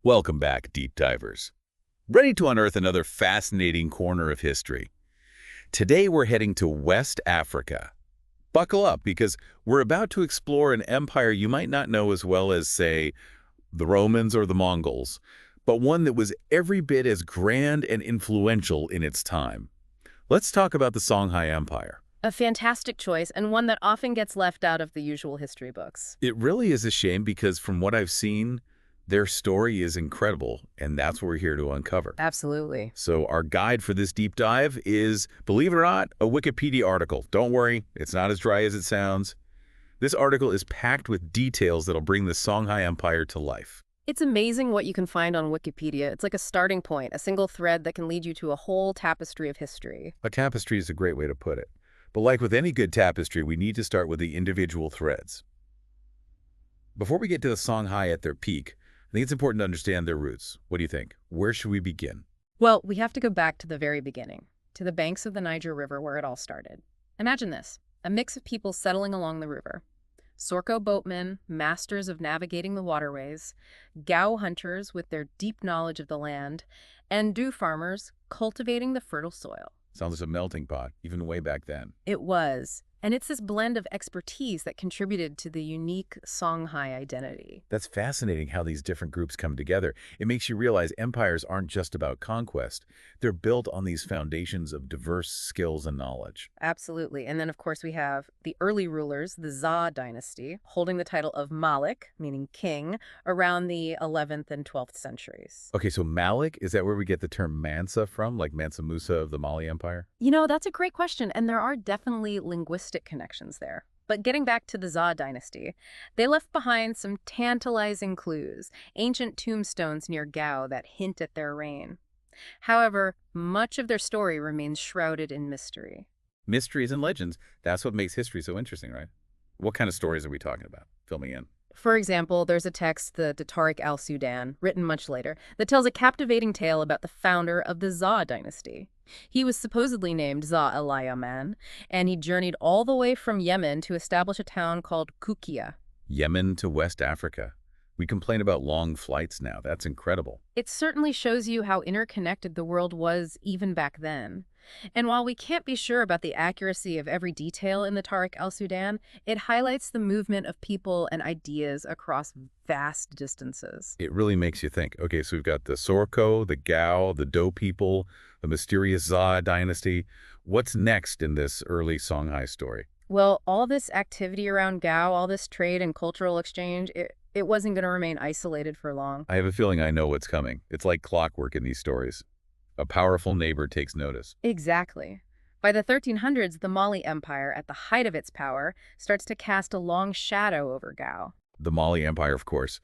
Welcome back, deep divers. Ready to unearth another fascinating corner of history. Today we're heading to West Africa. Buckle up because we're about to explore an empire you might not know as well as, say, the Romans or the Mongols, but one that was every bit as grand and influential in its time. Let's talk about the Songhai Empire. A fantastic choice, and one that often gets left out of the usual history books. It really is a shame because from what I've seen, their story is incredible, and that's what we're here to uncover. Absolutely. So our guide for this deep dive is, believe it or not, a Wikipedia article. Don't worry, it's not as dry as it sounds. This article is packed with details that'll bring the Songhai Empire to life. It's amazing what you can find on Wikipedia. It's like a starting point, a single thread that can lead you to a whole tapestry of history. A tapestry is a great way to put it. But like with any good tapestry, we need to start with the individual threads. Before we get to the Songhai at their peak, I think it's important to understand their roots. What do you think? Where should we begin? Well, we have to go back to the very beginning, to the banks of the Niger River where it all started. Imagine this, a mix of people settling along the river. Sorko boatmen, masters of navigating the waterways, Gao hunters with their deep knowledge of the land, and Du farmers cultivating the fertile soil. Sounds like a melting pot, even way back then. It was. And it's this blend of expertise that contributed to the unique Songhai identity. That's fascinating how these different groups come together. It makes you realize empires aren't just about conquest. They're built on these foundations of diverse skills and knowledge. Absolutely. And then, of course, we have the early rulers, the Za dynasty, holding the title of Malik, meaning king, around the 11th and 12th centuries. Okay, so Malik, is that where we get the term Mansa from, like Mansa Musa of the Mali Empire? You know, that's a great question, and there are definitely linguistic connections there. But getting back to the Za dynasty, they left behind some tantalizing clues, ancient tombstones near Gao that hint at their reign. However, much of their story remains shrouded in mystery. Mysteries and legends, that's what makes history so interesting, right? What kind of stories are we talking about? Fill me in. For example, there's a text, the Tariq al-Sudan, written much later, that tells a captivating tale about the founder of the Za dynasty. He was supposedly named Za al-Yaman, and he journeyed all the way from Yemen to establish a town called Kukia. Yemen to West Africa. We complain about long flights now. That's incredible. It certainly shows you how interconnected the world was even back then. And while we can't be sure about the accuracy of every detail in the Tariq al-Sudan, it highlights the movement of people and ideas across vast distances. It really makes you think. Okay, so we've got the Sorko, the Gao, the Do people, the mysterious Za dynasty. What's next in this early Songhai story? Well, all this activity around Gao, all this trade and cultural exchange, it wasn't going to remain isolated for long. I have a feeling I know what's coming. It's like clockwork in these stories. A powerful neighbor takes notice. Exactly. By the 1300s, the Mali Empire, at the height of its power, starts to cast a long shadow over Gao. The Mali Empire, of course.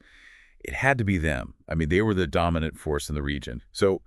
It had to be them. I mean, they were the dominant force in the region. So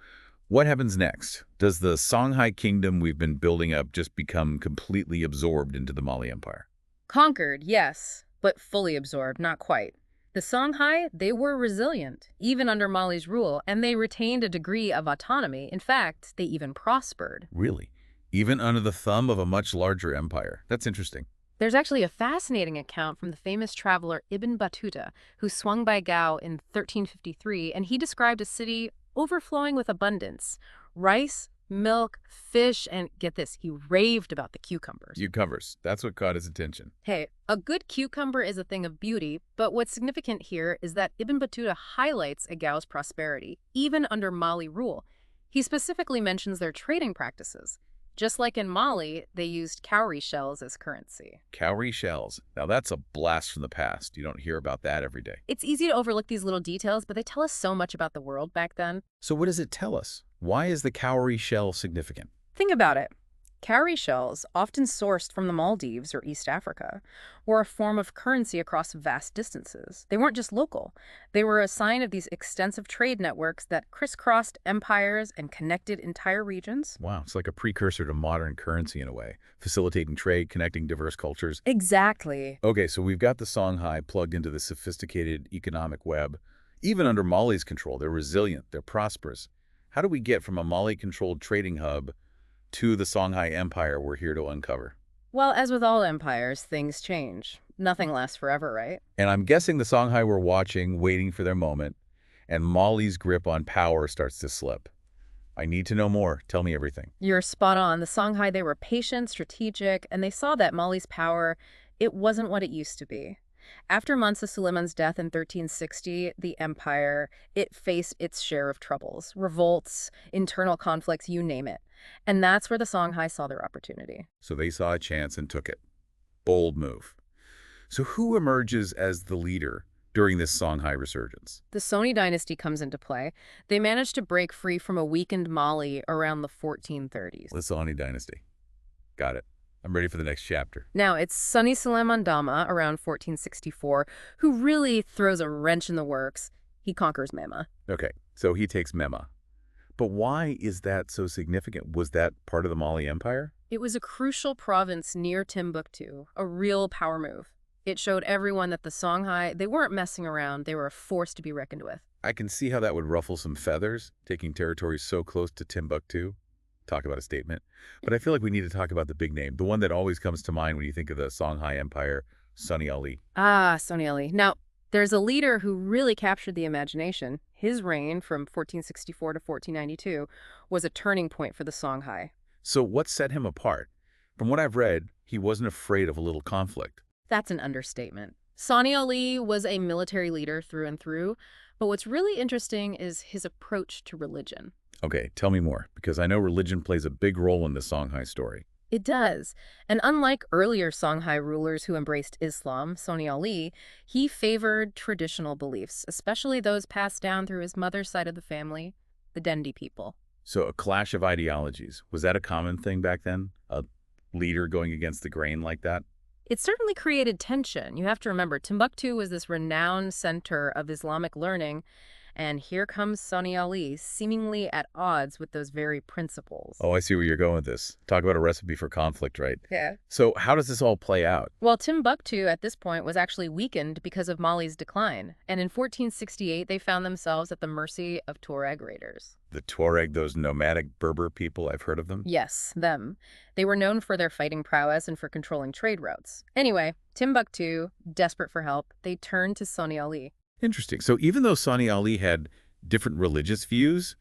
what happens next? Does the Songhai kingdom we've been building up just become completely absorbed into the Mali Empire? Conquered, yes, but fully absorbed, not quite. The Songhai, they were resilient, even under Mali's rule, and they retained a degree of autonomy. In fact, they even prospered. Really? Even under the thumb of a much larger empire? That's interesting. There's actually a fascinating account from the famous traveler Ibn Battuta, who swung by Gao in 1353, and he described a city overflowing with abundance. Rice, milk, fish, and get this, he raved about the cucumbers. Cucumbers. That's what caught his attention. Hey, a good cucumber is a thing of beauty, but what's significant here is that Ibn Battuta highlights Gao's prosperity, even under Mali rule. He specifically mentions their trading practices. Just like in Mali, they used cowrie shells as currency. Cowrie shells. Now that's a blast from the past. You don't hear about that every day. It's easy to overlook these little details, but they tell us so much about the world back then. So what does it tell us? Why is the cowrie shell significant? Think about it. Cowrie shells, often sourced from the Maldives or East Africa, were a form of currency across vast distances. They weren't just local. They were a sign of these extensive trade networks that crisscrossed empires and connected entire regions. Wow, it's like a precursor to modern currency in a way, facilitating trade, connecting diverse cultures. Exactly. Okay, so we've got the Songhai plugged into the sophisticated economic web. Even under Mali's control, they're resilient, they're prosperous. How do we get from a Mali-controlled trading hub to the Songhai Empire we're here to uncover? Well, as with all empires, things change. Nothing lasts forever, right? And I'm guessing the Songhai were watching, waiting for their moment. and Mali's grip on power starts to slip. I need to know more. Tell me everything. You're spot on. The Songhai, they were patient, strategic, and they saw that Mali's power, it wasn't what it used to be. After Mansa Suleiman's death in 1360, the empire, it faced its share of troubles, revolts, internal conflicts, you name it. And that's where the Songhai saw their opportunity. So they saw a chance and took it. Bold move. So who emerges as the leader during this Songhai resurgence? The Sonni dynasty comes into play. They managed to break free from a weakened Mali around the 1430s. The Sonni dynasty. Got it. I'm ready for the next chapter. Now, it's Sonni Suleiman Dama, around 1464, who really throws a wrench in the works. He conquers Mema. Okay, so he takes Mema. But why is that so significant? Was that part of the Mali Empire? It was a crucial province near Timbuktu, a real power move. It showed everyone that the Songhai, they weren't messing around, they were a force to be reckoned with. I can see how that would ruffle some feathers, taking territory so close to Timbuktu. Talk about a statement. But I feel like we need to talk about the big name, the one that always comes to mind when you think of the Songhai Empire, Sonni Ali. Ah, Sonni Ali. Now, there's a leader who really captured the imagination. His reign from 1464 to 1492 was a turning point for the Songhai. So what set him apart? From what I've read, he wasn't afraid of a little conflict. That's an understatement. Sonni Ali was a military leader through and through, but what's really interesting is his approach to religion. Okay, tell me more, because I know religion plays a big role in the Songhai story. It does. And unlike earlier Songhai rulers who embraced Islam, Sonni Ali, he favored traditional beliefs, especially those passed down through his mother's side of the family, the Dendi people. So a clash of ideologies. Was that a common thing back then? A leader going against the grain like that? It certainly created tension. You have to remember, Timbuktu was this renowned center of Islamic learning, and here comes Sonni Ali, seemingly at odds with those very principles. Oh, I see where you're going with this. Talk about a recipe for conflict, right? Yeah. So how does this all play out? Well, Timbuktu at this point was actually weakened because of Mali's decline, and in 1468 they found themselves at the mercy of Tuareg raiders. The Tuareg, those nomadic Berber people, I've heard of them. Yes, them. They were known for their fighting prowess and for controlling trade routes. Anyway, Timbuktu, desperate for help, they turned to Sonni Ali. Interesting. So even though Sonni Ali had different religious views,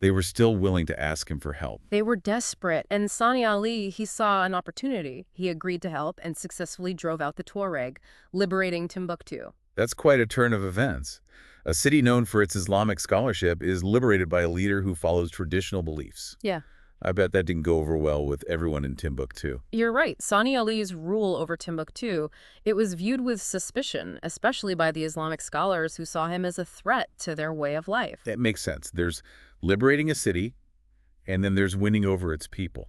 they were still willing to ask him for help. They were desperate, and Sonni Ali, he saw an opportunity. He agreed to help and successfully drove out the Tuareg, liberating Timbuktu. That's quite a turn of events. A city known for its Islamic scholarship is liberated by a leader who follows traditional beliefs. Yeah. I bet that didn't go over well with everyone in Timbuktu. You're right. Sonni Ali's rule over Timbuktu, it was viewed with suspicion, especially by the Islamic scholars who saw him as a threat to their way of life. That makes sense. There's liberating a city, and then there's winning over its people.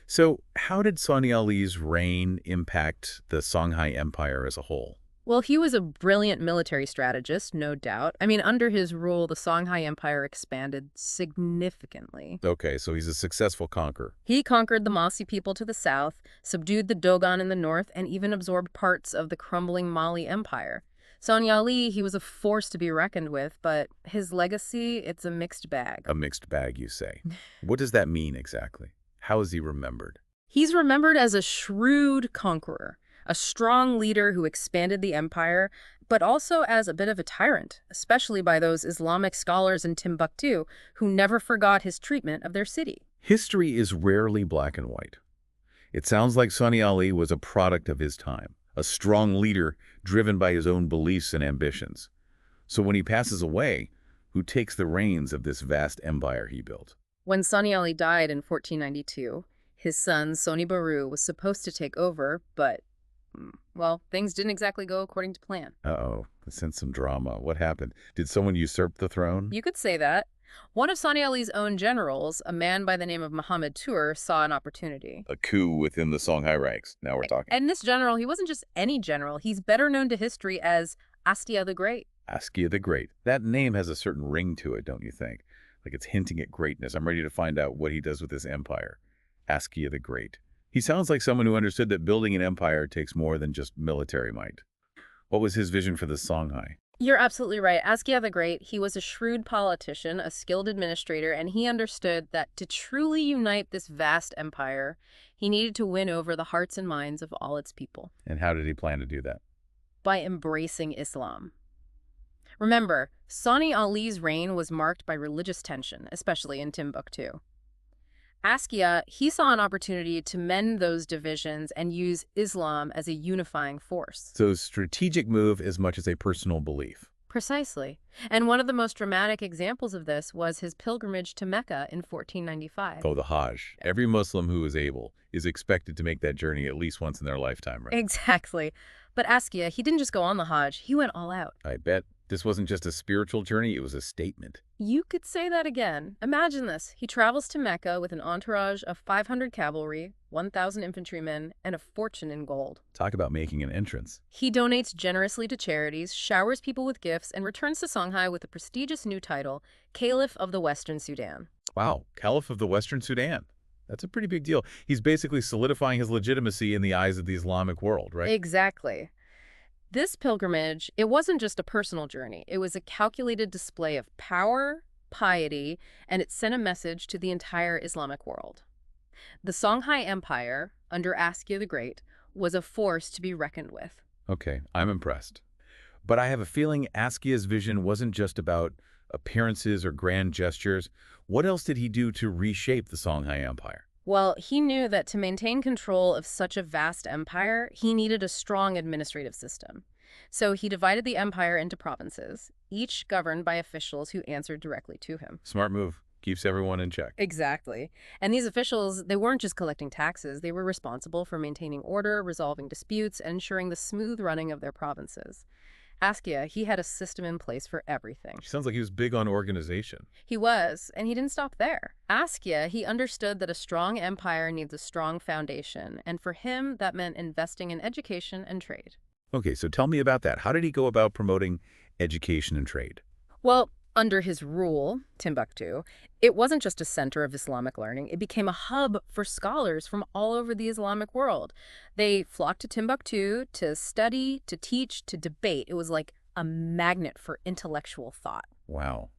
So how did Sonni Ali's reign impact the Songhai Empire as a whole? Well, he was a brilliant military strategist, no doubt. I mean, under his rule, the Songhai Empire expanded significantly. Okay, so he's a successful conqueror. He conquered the Mossi people to the south, subdued the Dogon in the north, and even absorbed parts of the crumbling Mali Empire. Sonni Ali, he was a force to be reckoned with, but his legacy, it's a mixed bag. A mixed bag, you say. What does that mean exactly? How is he remembered? He's remembered as a shrewd conqueror, a strong leader who expanded the empire, but also as a bit of a tyrant, especially by those Islamic scholars in Timbuktu who never forgot his treatment of their city. History is rarely black and white. It sounds like Sonni Ali was a product of his time, a strong leader driven by his own beliefs and ambitions. So when he passes away, who takes the reins of this vast empire he built? When Sonni Ali died in 1492, his son, Sonni Baru, was supposed to take over, but well, things didn't exactly go according to plan. Uh-oh, I sensed some drama. What happened? Did someone usurp the throne? You could say that. One of Sonni Ali's own generals, a man by the name of Muhammad Tur, saw an opportunity. A coup within the Songhai ranks. Now we're talking. And this general, he wasn't just any general. He's better known to history as Askia the Great. Askia the Great. That name has a certain ring to it, don't you think? Like it's hinting at greatness. I'm ready to find out what he does with this empire. Askia the Great. He sounds like someone who understood that building an empire takes more than just military might. What was his vision for the Songhai? You're absolutely right. Askia the Great, he was a shrewd politician, a skilled administrator, and he understood that to truly unite this vast empire, he needed to win over the hearts and minds of all its people. And how did he plan to do that? By embracing Islam. Remember, Sonni Ali's reign was marked by religious tension, especially in Timbuktu. Askia, he saw an opportunity to mend those divisions and use Islam as a unifying force. So strategic move as much as a personal belief. Precisely. And one of the most dramatic examples of this was his pilgrimage to Mecca in 1495. Oh, the Hajj. Every Muslim who is able is expected to make that journey at least once in their lifetime, right? Exactly. But Askia, he didn't just go on the Hajj, he went all out. I bet this wasn't just a spiritual journey, it was a statement. You could say that again. Imagine this. He travels to Mecca with an entourage of 500 cavalry, 1,000 infantrymen, and a fortune in gold. Talk about making an entrance. He donates generously to charities, showers people with gifts, and returns to Songhai with the prestigious new title, Caliph of the Western Sudan. Wow, Caliph of the Western Sudan. That's a pretty big deal. He's basically solidifying his legitimacy in the eyes of the Islamic world, right? Exactly. This pilgrimage, it wasn't just a personal journey. It was a calculated display of power, piety, and it sent a message to the entire Islamic world. The Songhai Empire, under Askia the Great, was a force to be reckoned with. Okay, I'm impressed. But I have a feeling Askia's vision wasn't just about appearances or grand gestures. What else did he do to reshape the Songhai Empire? Well, he knew that to maintain control of such a vast empire, he needed a strong administrative system. So he divided the empire into provinces, each governed by officials who answered directly to him. Smart move. Keeps everyone in check. Exactly. And these officials, they weren't just collecting taxes, they were responsible for maintaining order, resolving disputes, and ensuring the smooth running of their provinces. Askia, he had a system in place for everything. Sounds like he was big on organization. He was, and he didn't stop there. Askia, he understood that a strong empire needs a strong foundation, and for him, that meant investing in education and trade. Okay, so tell me about that. How did he go about promoting education and trade? Well, under his rule, Timbuktu, it wasn't just a center of Islamic learning. It became a hub for scholars from all over the Islamic world. They flocked to Timbuktu to study, to teach, to debate. It was like a magnet for intellectual thought. Wow.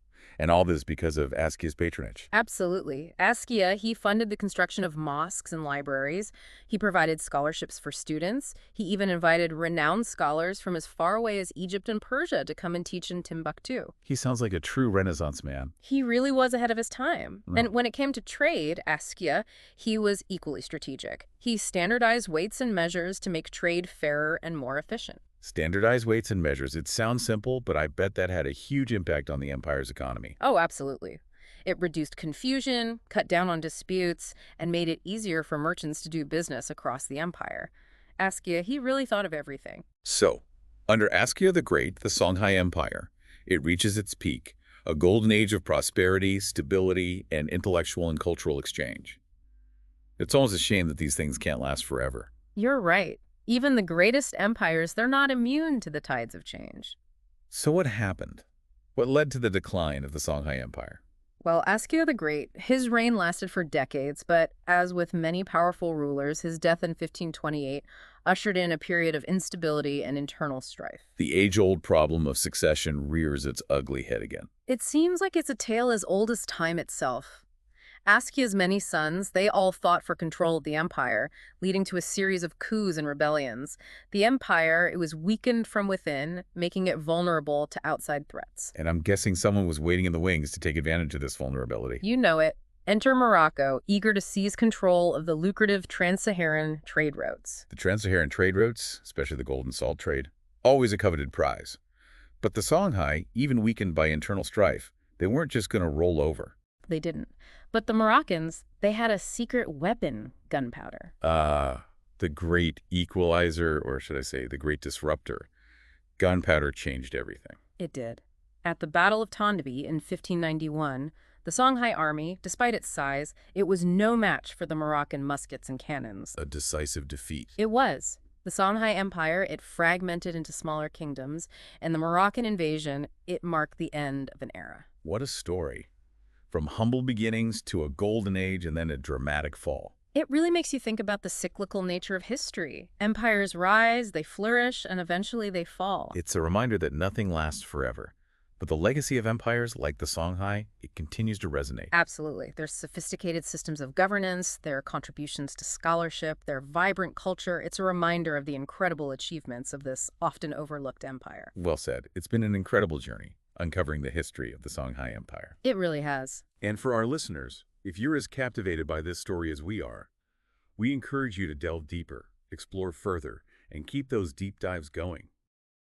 And all this because of Askia's patronage. Absolutely. Askia, he funded the construction of mosques and libraries. He provided scholarships for students. He even invited renowned scholars from as far away as Egypt and Persia to come and teach in Timbuktu. He sounds like a true Renaissance man. He really was ahead of his time. Mm. And when it came to trade, Askia, he was equally strategic. He standardized weights and measures to make trade fairer and more efficient. Standardized weights and measures. It sounds simple, but I bet that had a huge impact on the empire's economy. Oh, absolutely. It reduced confusion, cut down on disputes, and made it easier for merchants to do business across the empire. Askia, he really thought of everything. So, under Askia the Great, the Songhai Empire, it reaches its peak, a golden age of prosperity, stability, and intellectual and cultural exchange. It's almost a shame that these things can't last forever. You're right. Even the greatest empires, they're not immune to the tides of change. So what happened? What led to the decline of the Songhai Empire? Well, Askia the Great, his reign lasted for decades, but as with many powerful rulers, his death in 1528 ushered in a period of instability and internal strife. The age-old problem of succession rears its ugly head again. It seems like it's a tale as old as time itself. Askia's many sons, they all fought for control of the empire, leading to a series of coups and rebellions. The empire, it was weakened from within, making it vulnerable to outside threats. And I'm guessing someone was waiting in the wings to take advantage of this vulnerability. You know it. Enter Morocco, eager to seize control of the lucrative trans-Saharan trade routes. The trans-Saharan trade routes, especially the gold and salt trade, always a coveted prize. But the Songhai, even weakened by internal strife, they weren't just going to roll over. They didn't. But the Moroccans, they had a secret weapon, gunpowder. The great equalizer, or should I say, the great disruptor. Gunpowder changed everything. It did. At the Battle of Tondibi in 1591, the Songhai army, despite its size, it was no match for the Moroccan muskets and cannons. A decisive defeat. It was. The Songhai Empire, it fragmented into smaller kingdoms, and the Moroccan invasion, it marked the end of an era. What a story. From humble beginnings to a golden age and then a dramatic fall. It really makes you think about the cyclical nature of history. Empires rise, they flourish, and eventually they fall. It's a reminder that nothing lasts forever. But the legacy of empires like the Songhai, it continues to resonate. Absolutely. Their sophisticated systems of governance, their contributions to scholarship, their vibrant culture, it's a reminder of the incredible achievements of this often overlooked empire. Well said. It's been an incredible journey, uncovering the history of the Songhai Empire. It really has. And for our listeners, if you're as captivated by this story as we are, we encourage you to delve deeper, explore further, and keep those deep dives going.